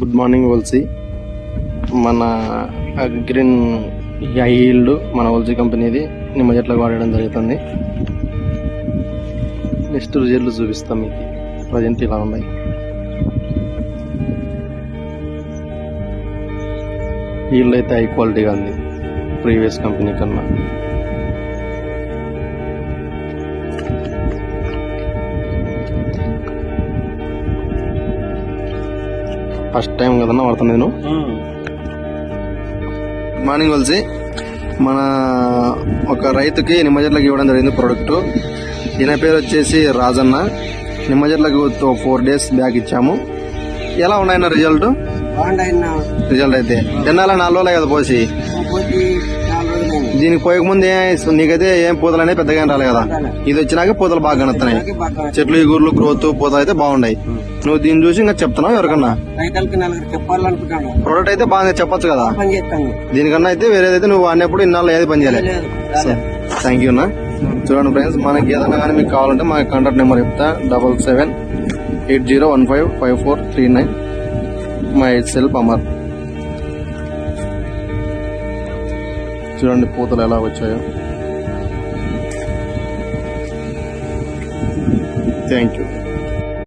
Good morning వల్సి. మన green హైల్డ్ మన వల్సి కంపెనీది నిమ్మ చెట్లకు వాడడం జరుగుతుంది. నెక్స్ట్ రిజల్ట్ చూపిస్తాం మీకు. ప్రజెంట్ ఇలా ఉన్నాయి. హీల్డ్ అయితే హై క్వాలిటీగా ఉంది ప్రీవియస్ కంపెనీ కన్నా. ఫస్ట్ టైం కదన్నా వాడుతాను నేను. గుడ్ మార్నింగ్ వల్సి. మన ఒక రైతుకి నిమ్మ చెట్లకి ఇవ్వడం జరిగింది ప్రోడక్ట్. ఈయన పేరు వచ్చేసి రాజన్న. నిమ్మ చెట్లకు 4 days బ్యాక్ ఇచ్చాము. ఎలా ఉన్నాయన్న రిజల్ట్? రిజల్ట్ అయితే తిన్నాల 4 రోజులే కదా పోసి. దీనికి పోయకముందు నీకైతే ఏం పూతలు అనేది పెద్దగా ఏం రాలే కదా. ఇది వచ్చినాక పూతలు బాగా కనొస్తున్నాయి. చెట్లు ఇగుర్లు గ్రోత్ పూతలు అయితే బాగున్నాయి. నువ్వు దీన్ని చూసి ఇంకా చెప్తున్నావు ఎవరికన్నా? ప్రోడక్ట్ అయితే బాగా చెప్పొచ్చు కదా. దీనికన్నా అయితే వేరేదైతే నువ్వు వాడినప్పుడు ఇన్నాళ్ళు ఏది పని చేయలేదు. థ్యాంక్ యూ అన్న. చూడండి ఫ్రెండ్స్, మనకి ఏదన్నా కానీ మీకు కావాలంటే మా కాంటాక్ట్ నెంబర్ చెప్తా. 7780155439. My self Amar. చూడండి పూతలు ఎలా వచ్చాయో. Thank you.